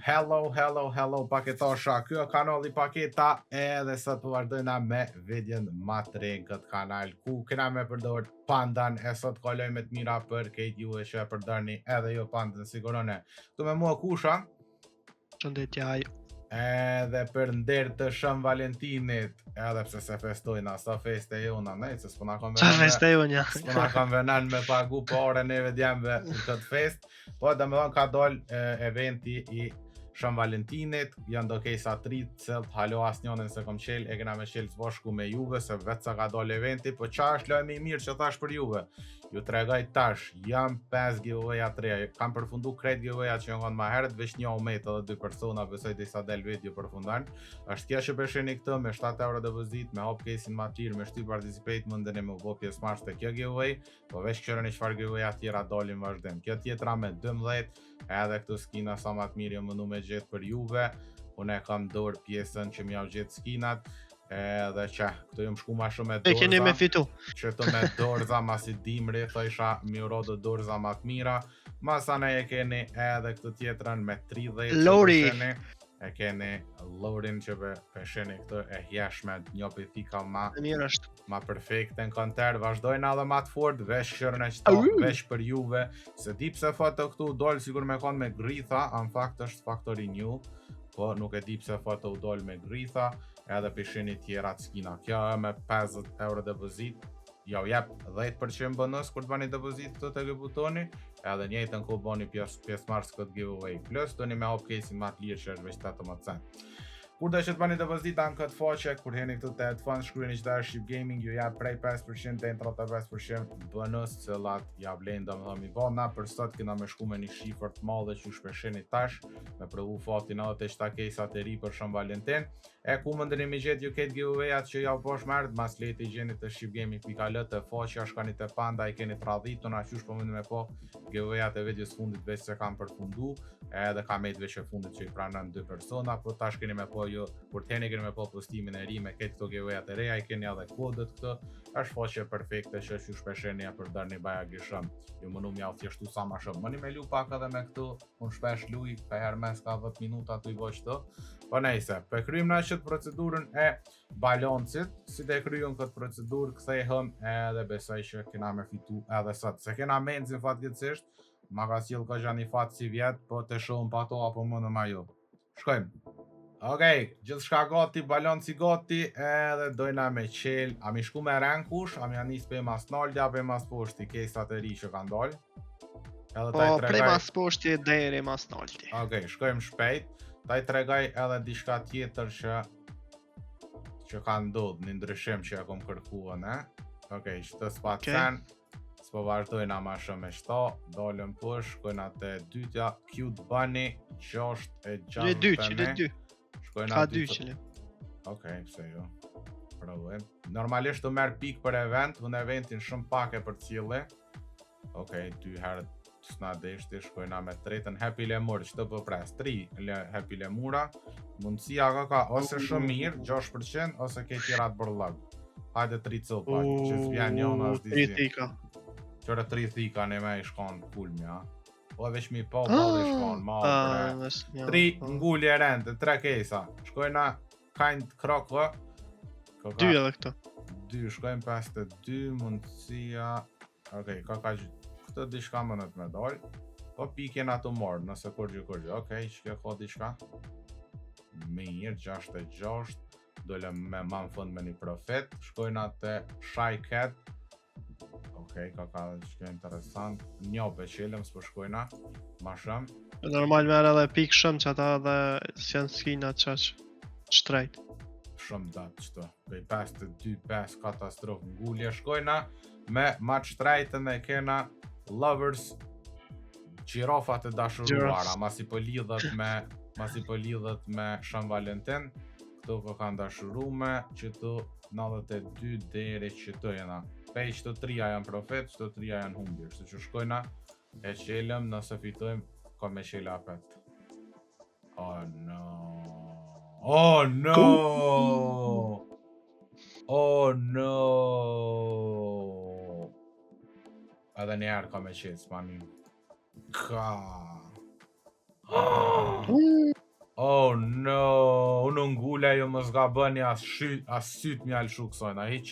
Hello, paketosha, kjo kanali paketa edhe sot po vazhdojna me videon ma të re në këtë kanal ku kena me përdor pandan e sot kalojme të mira për kejt juve që e përdorni edhe jo pandan sigurone. Tu me mua kusha Shëndet jaj. edhe për nder të Shën Valentinit edhe pse se festojna sa feste jona nej se s'po na kanë Qa feste jonja? s'po na kanë venan me pagu pare neve djemve në këtë fest, po dhe me thonë ka dal eventi i Shën Valentinit, janë do kejsa 30, halo asnjënin se kom qel, e kena me qel të bashku me juve, se vetë sa ka dal eventi, po qa është lojme i mirë që thash për juve? Ju tregoj tash, jam 5 giveaway-a të reja, kam përfundu krejt giveaway-a që janë ma herët, veç një umet edhe 2 persona, besoj dhe sa del video përfundan. Është kja që përsheni këtë me 7 euro depozit, me hop casein ma tirë, me shty participate, mundeni me bo pjesë marrës të kjo giveaway, po veç kërën i çfarë giveaway-a tjera dalin vazhdim. Kjo tjetra me 12, edhe këtu skina sa ma të mirë jo mënu me gjithë për juve, unë e kam dorë pjesën që m'jau gjithë skinat, edhe që këtu jom shku ma shumë me dorza. E keni me fitu. Që të me dorza mas i dimri, thësha mi urodë dorza ma të mira, masane e keni edhe këtu tjetrën me 30 Lori. E keni Lorin që përsheni këtë e hjeshme një pithika ma Mirë është. ma perfekte në konter, vazhdojnë edhe ma të fort, vesh shërën e qëta, vesh për juve, se di pse foto këtu dollë sigur me konë me gritha, në fakt është Factory New, po nuk e di pse foto u dollë me gritha, edhe pishini tjera të skina. Kjo e me 50 euro depozit, jau jep 10% bonus kur të bani depozit të të butoni, edhe njëjtën ku bani pjesë marës këtë giveaway. Plus, të një me hop casein ma të lirë që është veç 18 cent. Kur do që të bani depozita në këtë faqe, kur heni këtu të headphones, shkryeni që da është Shqip Gaming, ju jap prej 5% dhe 35% bonus, cilat ja vlenë do më dhëmi vona, për sot këna me shku me një shifër të madhe që ju shpesheni tash, me provu fatin edhe të qëta kejsat e ri për Shën Valentin, e ku më ndëni me gjithë ju këtë giveaway-at që ja posh mërët, mas lejtë i gjenit të shqipgaming.al të faqja, shkani të panda, i keni të radhit, na qysh po mëndi me po giveaway-at e videos fundit veç se kam përfundu, edhe kam ejtë veç e fundit që i pranën 2 persona, po tash keni me po ju, kur t'heni keni me po postimin e ri me këtë këto giveaway-at e reja, i keni edhe kodet këtë, është faqe perfekte që ju shpesheni për darni baja gishëm, ju mënu mja u thjeshtu sa ma shumë, mëni me lu pak edhe me këtu, unë shpesh luj, ka herë mes ka 10 minuta të i vo qëto, po nejse, për kryim në qëtë procedurën e balancit, si të kryim këtë procedurë, këthejhëm edhe besoj që kena me fitu edhe sot, se kena menzin fatkeqësisht, ma ka s'jel ka gjani fatë si vjetë, po të shumë pa to apo më në ma jo. Shkojmë. Okej, gjithë shka gati, balanci gati, edhe dojna me qel, a mi shku me renkush, a mi anis për mas naldi, a për mas poshti, kejsat e ri që kanë dollë. Po, prej mas poshti deri mas naldi. Okej, shkojmë shpejt, ta i tregaj edhe diçka tjetër që ka ndodhë, një ndryshim që ja kom kërkuën, Okej, që të s'pa të sen, s'po vazhdojna ma shumë e shta, dalëm pësh, shkojna të dytja, Cute Bunny, 6 e 6 Qile 2. Ka 2 qile. Okej, pse jo, provojmë. Normalisht të merë pik për event, unë eventin shumë pak e për cili. Okej, 2 herë s'na deshti, shkojna me tretën Happy Lemur, që të pëpres, 3 Happy Lemura, mundësia ka ose shumë mirë, 6%, ose ke tjera të bërlëg. Hajde 3 copa, që s'vjen njona është dizi. 3 thika. Qëre 3 thika në me i shkon kulmja. O veç mi po dhe i shkon, ma bre. 3 ngullje rente, 3 kesa. Shkojna kind krokve. 2 edhe këto. 2, shkojnë 52, mundësia. Okej, ka këtë diçka më në të me dollë. Po pikjen ato morë, nëse kurgjë. Okej, që kjo ka diçka. Mirë, 66. Dole me ma në fund me një profet. Shkojna të Shy Cat. Okej, ka dhe që kjo interesant. Njo për qelëm, s'po shkojna. Ma shumë. Normal merë edhe pik shumë që ata dhe s'janë skinat qaq shtrejt. Shumë datë qëto. Pej 52-5 katastrofë ngullje shkojna. Me ma shtrejtën e kena Lovers Gjirofat e dashuruara. Masi po lidhët me Shën Valentin. Këto po kanë dashurume. Qëto 92 deri qëto jena. Pej qëto 3 janë profet, qëto 3 janë humbir. Shtë që shkojna e qelëm, nëse fitojmë, ka me qelë apet. Oh no! Oh no! Oh no! Edhe njerë ka me qelë, s'ma një. Ka! no, unë ngule ju më s'ga bëni as syt mjall shukësojna, hiq.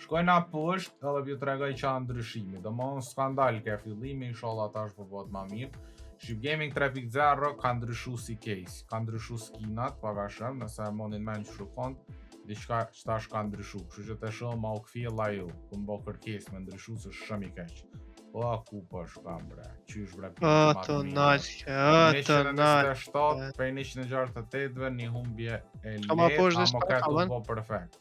Shkojna poshtë edhe pju tregoj qa ndryshimi, do më unë skandal ke fillimi, inshallah tash po bëhet ma mirë. Shqip Gaming 3.0 ka ndryshu si case, ka ndryshu skinat, paka shëm, nëse e monin men që shukon, diçka qëtash ka ndryshu, kështu që të shumë ma u këfilla ju, ku më bo kërkes me ndryshu se shumë i keq. O, ku po shkam bre, qysh bre O, të nalke, o, të nalke. 197 prej 168-ve, një humbje e Kama letë, poshtë dhe amo shtatë, këtë aman? po perfekt.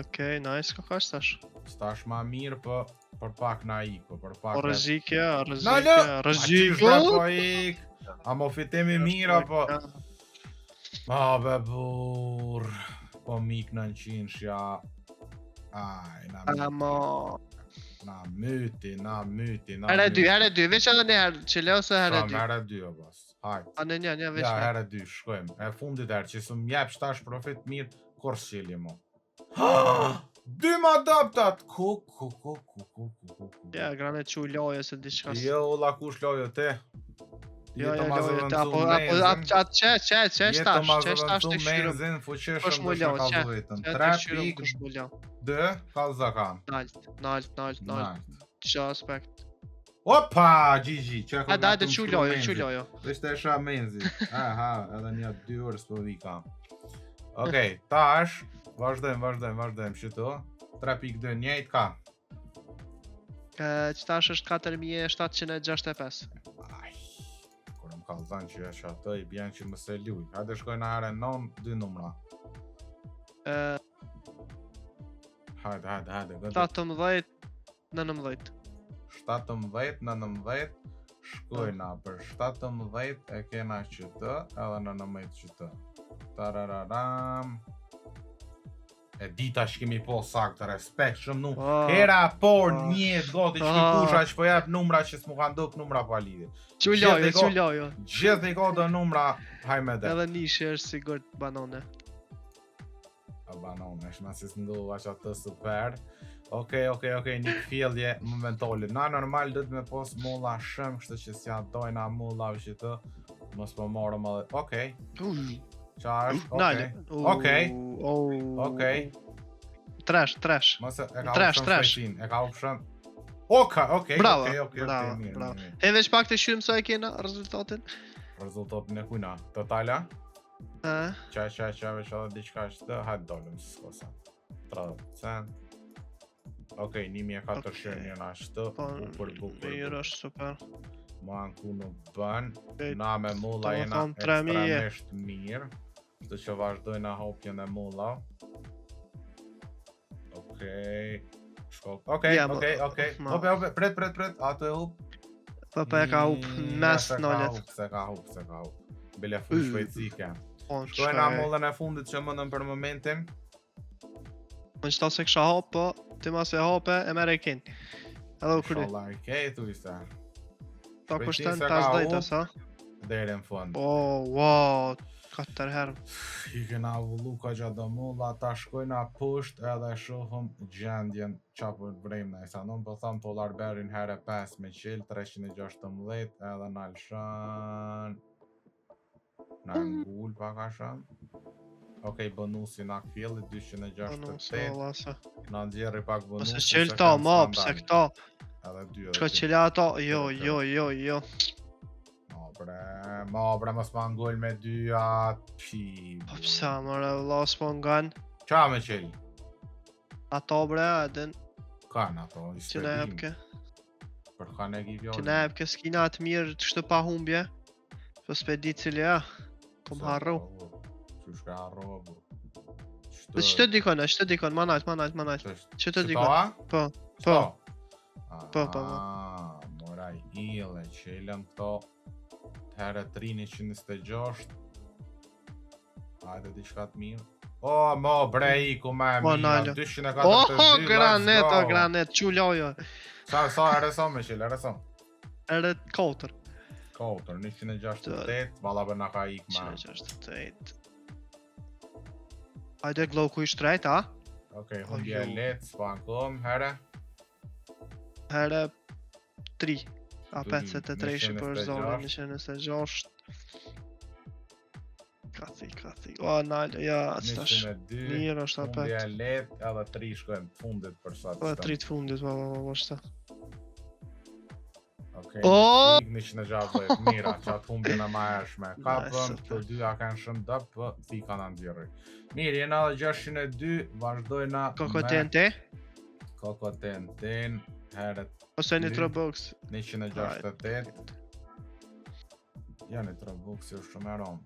Okej, nice, ka kash tash. Stash ma mirë, për pak na iko, për pak... O rëzike, Nalo! rëzike. Ma qysh bre po ik, amo fitemi mirë, apo... Ma be bur, po mik 900 shja... Aj, na myti. Herë dy, veç edhe një herë, që leo se herë dy. Herë dy o bas, hajt. A një, veç Ja, herë. herë dy, shkojmë. E fundit herë, që së mjep shtash profit mirë, kur s'qeli mo. Dy ma adaptat! Ku. Ja, grane që u loje se diçka së. Jo, la kush lojo te. Jo, Jetë ma loje te, zëvëncu apo atë që Jetë ma shtash zëvëncu të këshyru. menzin, fuqeshëm Kush mu dhe lo, shka që zëvëtën. të 3 këshyru pik, kush mu lo. 2, kalzakan. Nalt. Që aspekt. Opa, GG, që e A dajte që lojo. Ishte e sha menzi. Aha, edhe një 2 orë s'po vika. Okej, tash, vazhdojmë shito. 3.2 njejt ka. Qëtash është 4765. Aj, kur më kalzan që e shatë i bjen që më se luj. Hajde shkojnë herë 9, 2 numra. Hajde, gëndë. 17-19. 17-19, shkojna për 17 e kena qëtë, edhe 19 qëtë. Tarararam. E dita që kemi po saktë, respekt shumë nuk. Hera por njët goti që kusha që po jep numra që s'mu kanë duk numra pa lidhje. Që lojo. Gjithë i ka do numra, hajme dhe. Edhe nishe është sigur banone. Banone, shma si s'nduva që atë super. Okej, një këfjellje momentale. Na normal dhët me pos mulla shumë, kështë që s'ja dojna mulla që të mos po marëm edhe. Okej. Qa është? Okej. Trash. Mëse e ka upshëm shpejtin, e ka upshëm. Okej, bravo. mirë. E veç pak të shyrim sa e kena rezultatin. Rezultatin e kujna, totala? Qa, veç edhe diqka që të, hajtë dollëm së skosa. 30%. Okej, 1400 njëna shtë, bukur. Mirë është super. Ma në ku nuk bën, na me mulla të jena thonë 3000. ekstremisht mirë. Të që vazhdojna hopjen e mulla. Okej. Hope, pret, ato e hup. Po e ka hup mes nollet. Se ka hup. Bile full shpejtësike. Shkojna mullën e fundit që mëndën për momentin. Në qëta se kësha hop, po, ti ma se hope e mere e kin. Edhe u kry. Inshallah, tu ishte. Ta kushten tas dajta, sa? Dere në fund. Wow, 4 herë. I kena vullu ka gjatë mulla, ta shkojna pusht edhe shohëm gjendjen qa për të brejmë. Sa non po thamë Polarberin herë 5 me qill, 316 edhe në alëshan. Në ngull pak asham. Okej, bonusi në akfjellit 268. Në ndjerri pak bonusi. Pse qëllë ta, ma, pse këta. Edhe 2 Qka qëllë ato, jo. Ma bre, mos ma ngull me 2 atë. Po pësa, mërë, las po ngan. Qa me qëllë? Ato bre, edhin. Kanë ato, i që ne epke. Për kanë e gjivjolë. Që ne epke s'kina atë mirë të shtë pa humbje. Po s'pe di cili ja. Kom harru. Që shka harru, bu. Po që të dikon, manajt. Që të dikon? Po. Moraj ile, qëllën këto. Herë 326. Hajde diçka të mirë. O, mo, bre, iku me mirë. 242, granet, që lojo. Sa, erëso me qëllë, erëso. Erë 4. 168, vala për nga ka ik ma. 168. Hajde glow ku i shtrejt, a? Okej, humbje let, s'pan kom, herë. Herë 3. A 53 për zonë 126. Kathi. O, nalë, ja, stash. 102, Mirë është humbje apet. let, edhe 3 shkojmë të fundit për sot. Edhe 3 të fundit, po, shta. Okej, O! 160, mira, qatë humbjën e ma ershme. Kapëm, Nice, të dyja kanë shumë dëp, për thika në ndjerëj. Mirë, jena dhe 602, vazhdojna Kokotente. Kokotenten, heret Ose një Dy. Trobox. 168. Ja një Trobox është shumë e romë.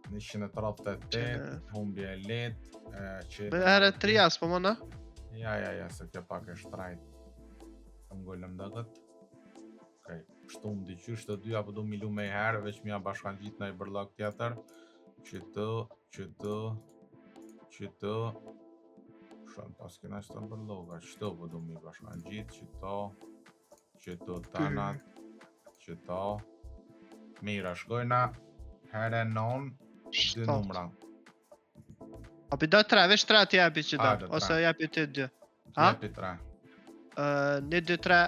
138, humbje let, që... Herë 3 as, po mëna? Ja, se kjo pak e shtrajt. Të ngollëm dëgët. Okej, kështu më diqysh të dyja për du milu me i herë, veç mja bashkan gjitë në i bërlog tjetër. Qëtë. Shumë pas kena që të bërloga, qëto për du mi bashkan gjitë, qëto tanat, qëto. Mira, shkojna, herë non, 2 numra. Api do 3, veç 3 t'japi që Hajde, do, tre. ose japi të 2. Ha? Jepi 3, 1, 2, 3,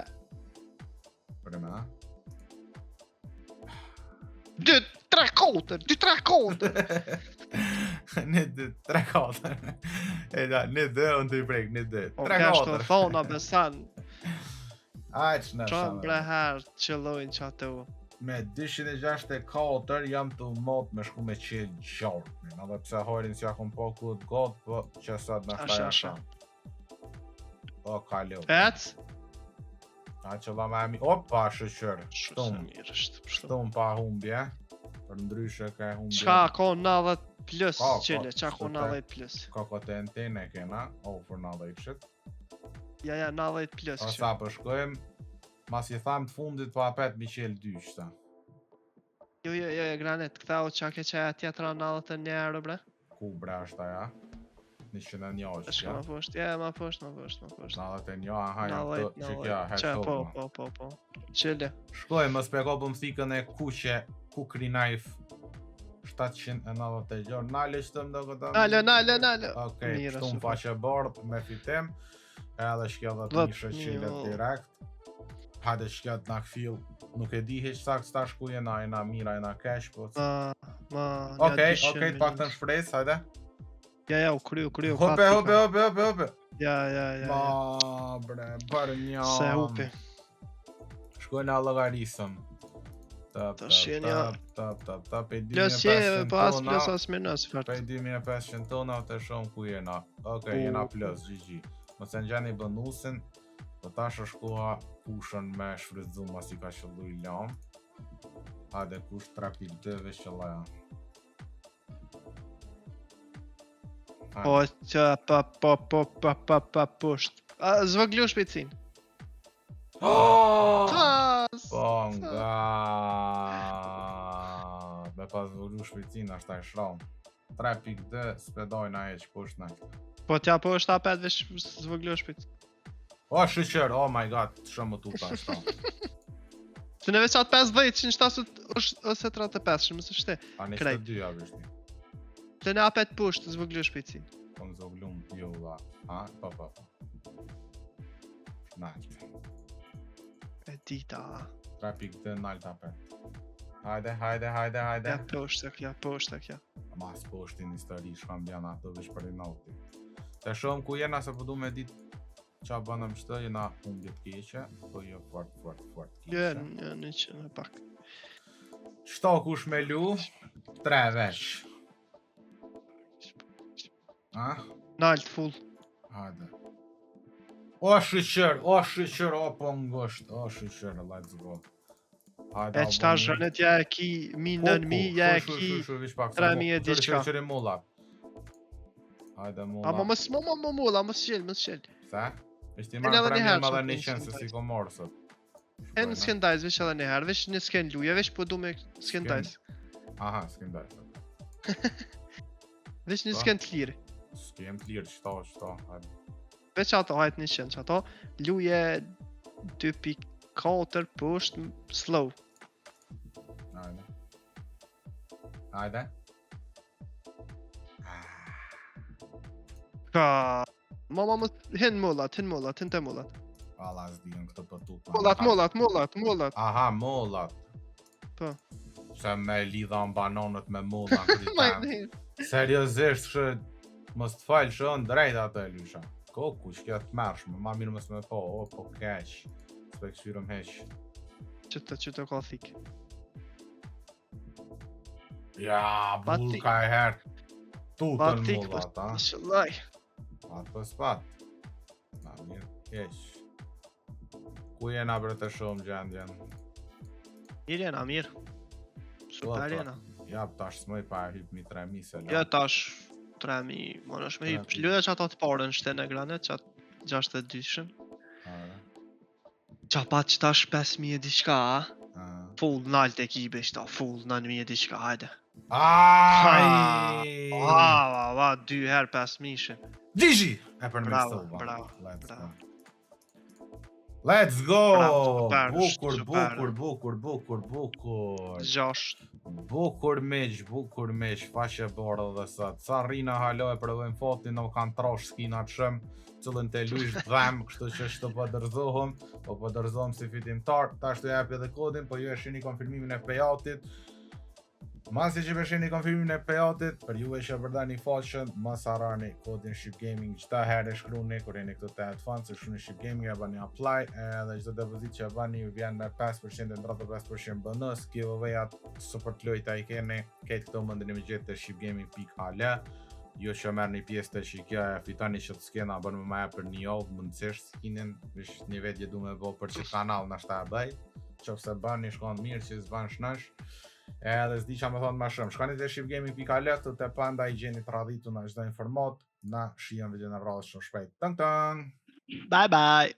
prima. 2, 3, 4, 2, 3, 4. 1, 2, 3, 4. E da, 1, 2, unë të i prek, 1, 2, O 3, kështë 4. të thona besan, Aq në qa shumë. bre herë qëllojnë që atë u. Me 264 jam të mot me shku me qilë gjartë. Edhe pse hajrin si akon po ku të gotë, po që sot me shtaj Asha. O, kalio. Ec? A që la me emi... Opa, shëqër. Shumë Shtum. mirë është. Shtum pa humbje. Për ndryshe ka humbje. Qa ko 90 plus Ka, qile, qa ko shtu 90 plus. Kokotenten e kena, over 90 shit. Ja, 90 plus O kështë. sa përshkojmë, mas i tham të fundit pa apet mi qelë 2 shta. Jo, Granet, këthau qa ke qaja tjetëra 91 euro bre? Ku bre është aja? 101 është Shka ja. ma poshtë, ma poshtë. 91, aha, jam të që kja, Qa, hashtag. po. Qile. Shkoj, më speko për më thikën e kuqe, Kukri Knife 790 gjorë, nale që të më do këta... Nale. Okej, Mira, shtu më super. faqe bordë me fitim, edhe shkja dhe të Dhët, një shëqilët jo. direkt. Hajde shkja të në këfil, nuk e di heq sakt stash ku jena mira, jena cash, po... Okej, pak të në shpres, hajde. Ja, u kryu. Hope. Ja. Ma, bre, bërë një... Se hupi. Shkoj në logarisëm. Të shenja. Tap, e 2500 Plus po as tona. plus as minus, Pe fakt. 2500 tona të shumë ku jena. Okej, jena plus, GG. Mos e ngjani bonusin, po tash është koha pushën me shfrytzu mas i ka qëllu i lam. Hajde kush 3.2 veç qëllaja. Po që pa pusht. Zvëglu shpejtësin. Tas! Po nga... Me pas vëllu shpejtësin ashta e shram. 3.2 spedojna e që pusht në. Po t'ja po është apet veç zvëglu shpejt. O, shqyqër, oh my god, shumë të tuta ashta. Se në veç atë 50 që në shtasut është ose 35, shumë së shte. A një Krejt. shtë dyja vishti. Të në apet pusht, zvëglu shpejtësin. Po në zoglum, jo la. Ha? Po. Nalt. E dita. 3.2 nalt apet. Hajde. Ja pusht e kja. Mas poshtin histori shkam bjana ato veç për i noti. Të shumë ku jena se përdu me dit qa banëm qëtë jena humbjet keqe, po jo fort Jo, keqe. në që në pak. Qëto kush me lu, 3 veç. Ha? Nalt full. Hajde. O shqyqër, o po ngosht, o shqyqër, let's go. Hajde, E qëta zhënet ja e ki 1.900, ja e ki... 3.000 e diqka. Qëri mullat. Hajde mullat. Ama mos mulla, mos qel. Se? Ishti E ma në edhe 3.000 njëherë ma që dhe po 100 se nisën si ko morë sot. E në skendajz veç edhe njëherë, veç në sken luje, veç po du me skendajz. Aha, s'kem dajt. Veç në Po. sken të lirë. S'kem të lirë, qëto, hajde. Veç ato hajt 100 që ato, luje 2.4 pusht slow. Hajde. Ka... Mama mos hin mullat. Alla s'dijen këtë për tutë. Mullat. Aha, mullat. Po. Se me lidha në banonët me mulla kritem. Seriozisht që mos të falë që në drejt atë e lysha. Koku që kjo të mërshme, ma mirë mos me po keq. S'pe kësyrëm heq. Që të ka thik. Ja, bullka e herë. Tutën mulla ta. Shëllaj. Pat për spat. Na mirë, keq. Ku jena për të shumë gjendjen? Mirë jena, mirë. Super jena. Ja, tash s'moj pa e hyp mi 3.000 se la. Ja, tash 3.000, më nësh me hyp. Lëve që ato të parën shtene granet, që atë 62-shën. Qa pat që tash 5.000 e diçka, a? Full nalt e kibe shta, full 9.000 e diçka, hajde. Ajj! Va, 2 herë 5.000-shën. Gigi! E për në Bravo. Let's go! Super. Bukur. 6. Bukur miq, faqe bordë dhe sot. Sa rrina halo e provojmë fotin, në kanë trosh skinat shëm, cëllën të lysh dhem, kështu që shto po dërzohem si fitimtar. Ta shtu jep edhe kodin, po ju e shini konfirmimin e payoutit. Masi që përshini konfirmimin e payoutit, për juve që përdani faqen, mos harroni kodin Shqip Gaming, çdo herë e shkruani kur jeni këtu te AdFund, se shkruani Shqip Gaming e bani apply, edhe çdo depozit që bani vjen me 5% e 35% bonus, giveaway-at super të lojta i keni, këtë këto mundeni me gjetë te shqipgaming.al. Jo që merrni pjesë të shikja e fitoni që të skena bën më maja për një javë, mundësisht skinin, vish një vetje du me bo për që kanal nashta e bëj, qofse bani shkon mirë që s'ban shnash. Edhe s'di qa me thonë ma shumë. Shkani të shqipgaming.al, të të panda i gjeni të radhitu në çdo informat, na shijon video në radhës shumë shpejt. Bye bye!